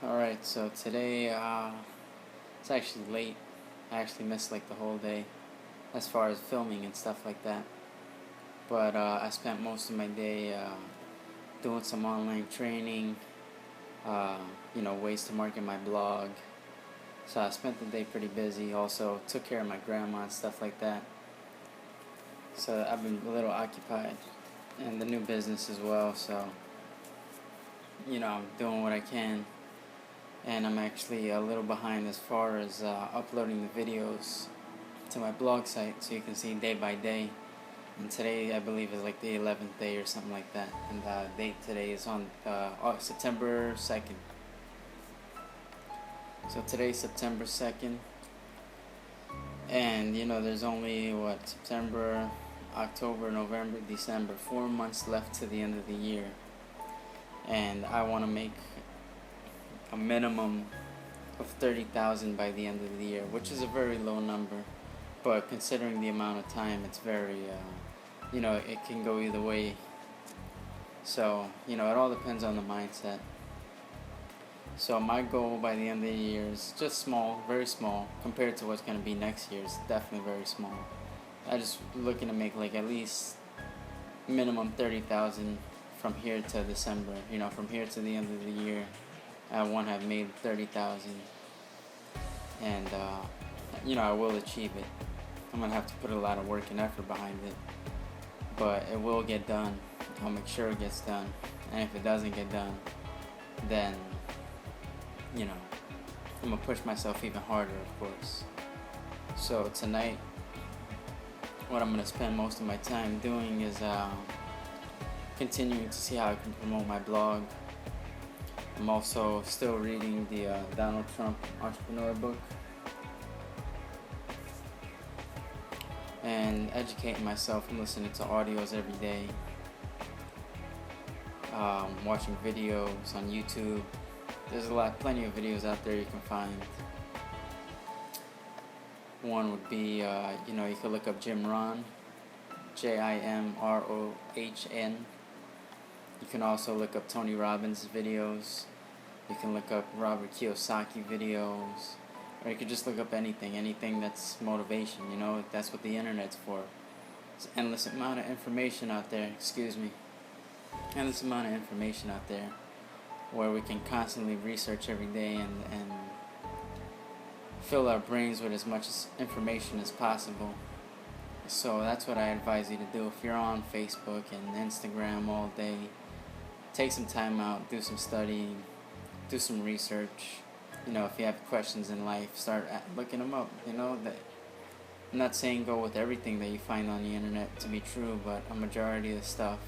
Alright, so today, it's actually late. I actually missed like the whole day as far as filming and stuff like that. But I spent most of my day doing some online training, ways to market my blog. So I spent the day pretty busy. Also took care of my grandma and stuff like that. So I've been a little occupied. And the new business as well, so, I'm doing what I can. And I'm actually a little behind as far as uploading the videos to my blog site, so you can see day by day. And today I believe is like the 11th day or something like that, and the date today is on September 2nd. So today's September 2nd, and there's only September, October, November, December, 4 months left to the end of the year. And I want to make a minimum of 30,000 by the end of the year, which is a very low number, but considering the amount of time, it's very, it can go either way. So, it all depends on the mindset. So my goal by the end of the year is just small, very small, compared to what's going to be next year. It's definitely very small. I just looking to make like at least minimum 30,000 from here to December. From here to the end of the year, I want to have made 30,000, and I will achieve it. I'm gonna have to put a lot of work and effort behind it, but it will get done. I'll make sure it gets done, and if it doesn't get done, then I'm gonna push myself even harder, of course. So tonight, what I'm gonna spend most of my time doing is continuing to see how I can promote my blog. I'm also still reading the Donald Trump entrepreneur book and educating myself. I'm listening to audios every day, watching videos on YouTube. There's plenty of videos out there you can find. One would be, you could look up Jim Rohn, Jimrohn. You can also look up Tony Robbins videos. You can look up Robert Kiyosaki videos. Or you could just look up anything that's motivation. That's what the internet's for. There's an endless amount of information out there, endless amount of information out there where we can constantly research every day and fill our brains with as much information as possible. So that's what I advise you to do. If you're on Facebook and Instagram all day, take some time out, do some studying, do some research. If you have questions in life, start looking them up. That I'm not saying go with everything that you find on the internet to be true, but a majority of the stuff,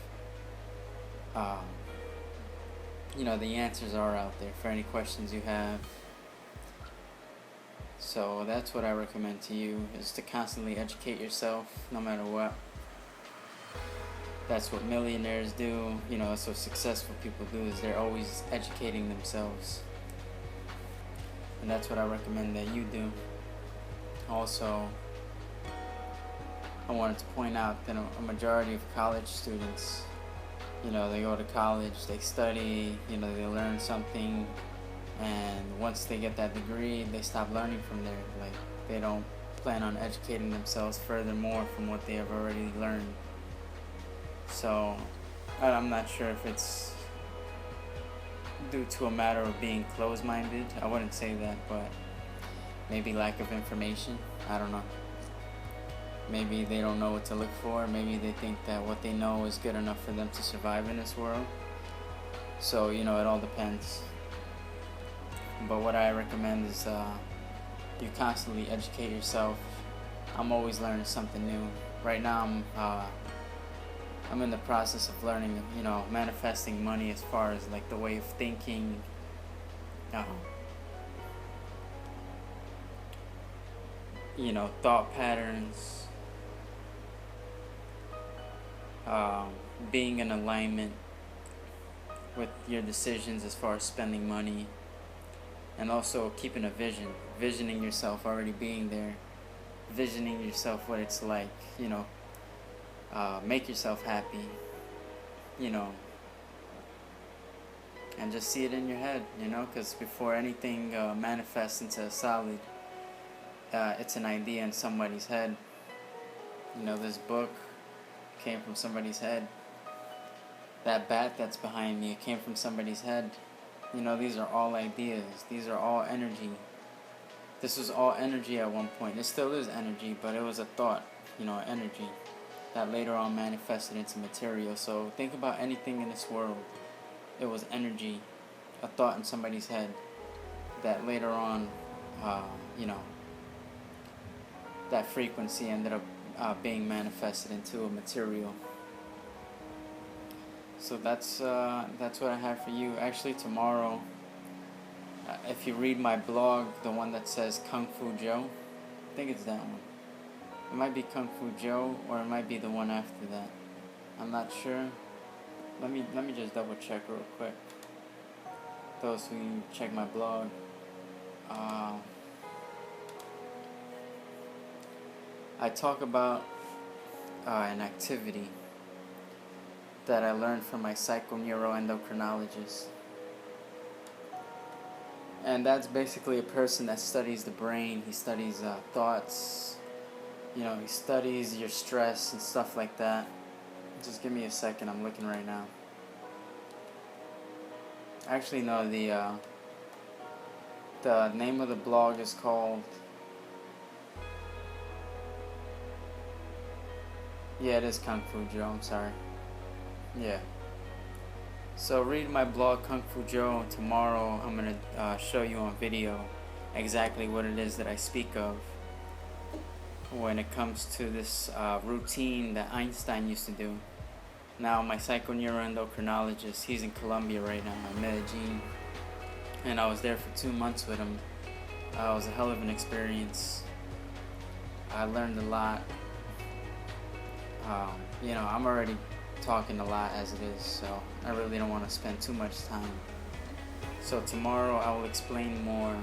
the answers are out there for any questions you have. So that's what I recommend to you, is to constantly educate yourself no matter what. That's what millionaires do, that's what successful people do, is they're always educating themselves. And that's what I recommend that you do. Also, I wanted to point out that a majority of college students, they go to college, they study, they learn something, and once they get that degree, they stop learning from there. Like, they don't plan on educating themselves furthermore from what they have already learned. So, I'm not sure if it's due to a matter of being closed-minded. I wouldn't say that, but maybe lack of information. I don't know. Maybe they don't know what to look for. Maybe they think that what they know is good enough for them to survive in this world. So, it all depends. But what I recommend is you constantly educate yourself. I'm always learning something new. Right now, I'm in the process of learning, manifesting money as far as like the way of thinking, thought patterns, being in alignment with your decisions as far as spending money, and also keeping a visioning yourself already being there, visioning yourself what it's like, make yourself happy, and just see it in your head, because before anything manifests into a solid, it's an idea in somebody's head. This book came from somebody's head. That bat that's behind me, it came from somebody's head. These are all ideas. These are all energy. This was all energy at one point. It still is energy, but it was a thought, energy that later on manifested into material. So think about anything in this world. It was energy, a thought in somebody's head that later on, that frequency ended up being manifested into a material. So that's what I have for you. Actually, tomorrow, if you read my blog, the one that says Kung Fu Joe, I think it's that one. It might be Kung Fu Joe, or it might be the one after that. I'm not sure. Let me just double check real quick. Those who check my blog. I talk about an activity that I learned from my psychoneuroendocrinologist. And that's basically a person that studies the brain. He studies thoughts. He studies your stress and stuff like that. Just give me a second. I'm looking right now. Actually, no. The name of the blog is called. Yeah, it is Kung Fu Joe. I'm sorry. Yeah. So read my blog Kung Fu Joe. Tomorrow I'm going to show you on video exactly what it is that I speak of when it comes to this routine that Einstein used to do. Now my psychoneuroendocrinologist, he's in Colombia right now, in Medellin, and I was there for 2 months with him. It was a hell of an experience. I learned a lot. I'm already talking a lot as it is, so I really don't want to spend too much time. So tomorrow I will explain more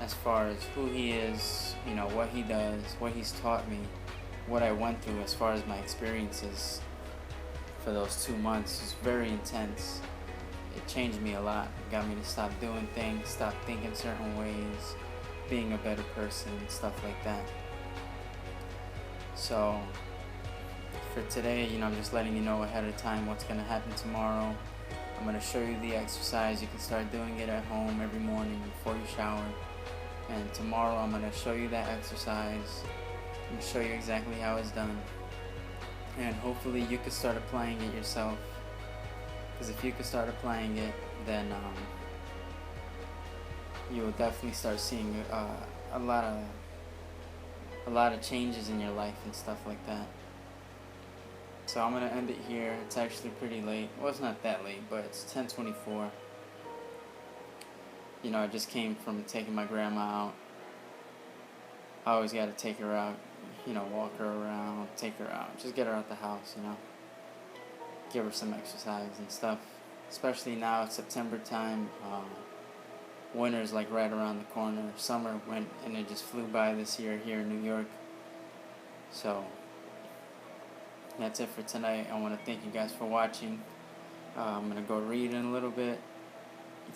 as far as who he is, what he does, what he's taught me, what I went through as far as my experiences for those 2 months. It's very intense. It changed me a lot. It got me to stop doing things, stop thinking certain ways, being a better person, and stuff like that. So for today, I'm just letting you know ahead of time what's going to happen tomorrow. I'm going to show you the exercise. You can start doing it at home every morning before you shower. And tomorrow I'm going to show you that exercise and show you exactly how it's done. And hopefully you can start applying it yourself. Because if you can start applying it, then you will definitely start seeing a lot of changes in your life and stuff like that. So I'm going to end it here. It's actually pretty late. Well, it's not that late, but it's 10:24. I just came from taking my grandma out. I always got to take her out, walk her around, take her out, just get her out the house, give her some exercise and stuff. Especially now, it's September time. Winter's like right around the corner. Summer went, and it just flew by this year here in New York. So that's it for tonight. I want to thank you guys for watching. I'm going to go read in a little bit.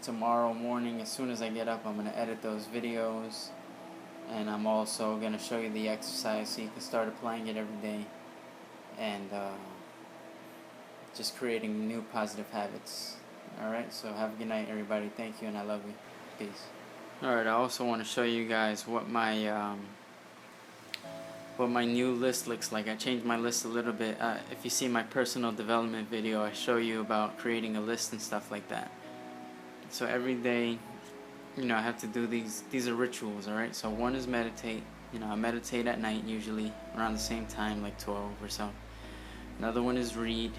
Tomorrow morning, as soon as I get up, I'm going to edit those videos. And I'm also going to show you the exercise so you can start applying it every day. And just creating new positive habits. Alright, so have a good night, everybody. Thank you, and I love you. Peace. Alright, I also want to show you guys what my new list looks like. I changed my list a little bit. If you see my personal development video, I show you about creating a list and stuff like that. So every day, I have to do these. These are rituals, alright? So one is meditate. I meditate at night usually around the same time, like 12 or so. Another one is read.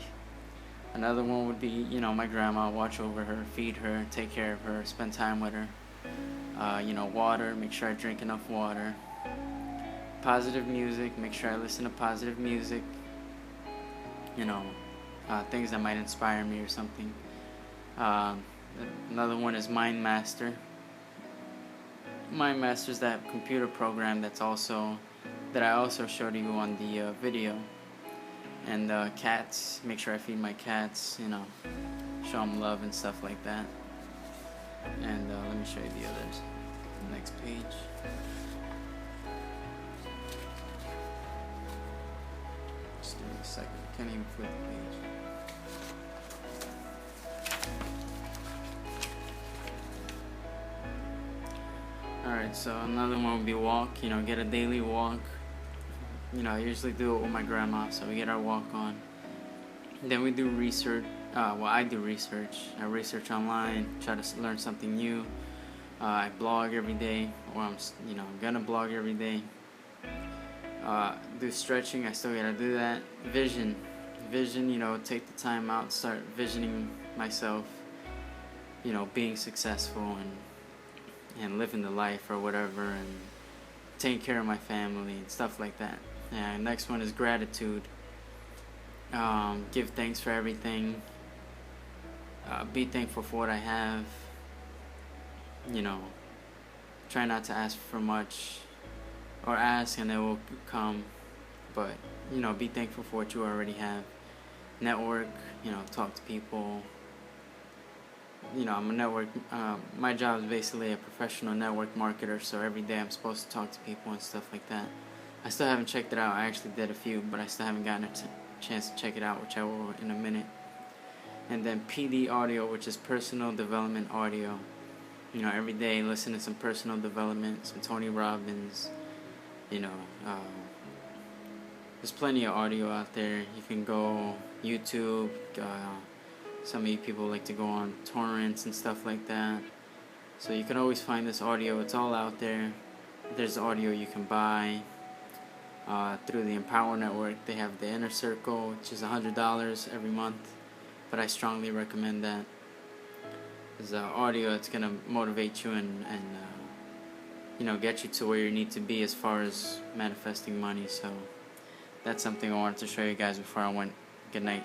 Another one would be, my grandma, watch over her, feed her, take care of her, spend time with her. Water, make sure I drink enough water. Positive music, make sure I listen to positive music. Things that might inspire me or something. Another one is Mind Master. Mind Master is that computer program that I also showed you on the video. And cats, make sure I feed my cats, show them love and stuff like that. And let me show you the others. Next page. Just give me a second. I can't even flip the page. Alright, so another one would be walk. You know, get a daily walk. You know, I usually do it with my grandma, so we get our walk on. Then we do research. Well, I do research. I research online, try to learn something new. I blog every day, or I'm gonna blog every day. Do stretching. I still gotta do that. Vision. You know, take the time out, start visioning myself. You know, being successful and living the life or whatever, and taking care of my family and stuff like that. And next one is gratitude. Give thanks for everything. Be thankful for what I have. You know, try not to ask for much, or ask and it will come. But you know, be thankful for what you already have. Network. You know, talk to people. You know, I'm a network. My job is basically a professional network marketer. So every day I'm supposed to talk to people and stuff like that. I still haven't checked it out. I actually did a few, but I still haven't gotten a chance to check it out, which I will in a minute. And then PD audio, which is personal development audio. You know, every day listen to some personal development, some Tony Robbins. You know, there's plenty of audio out there. You can go YouTube. Some of you people like to go on torrents and stuff like that. So you can always find this audio. It's all out there. There's audio you can buy through the Empower Network. They have the Inner Circle, which is $100 every month. But I strongly recommend that. There's audio that's going to motivate you and you know, get you to where you need to be as far as manifesting money. So that's something I wanted to show you guys before I went. Good night.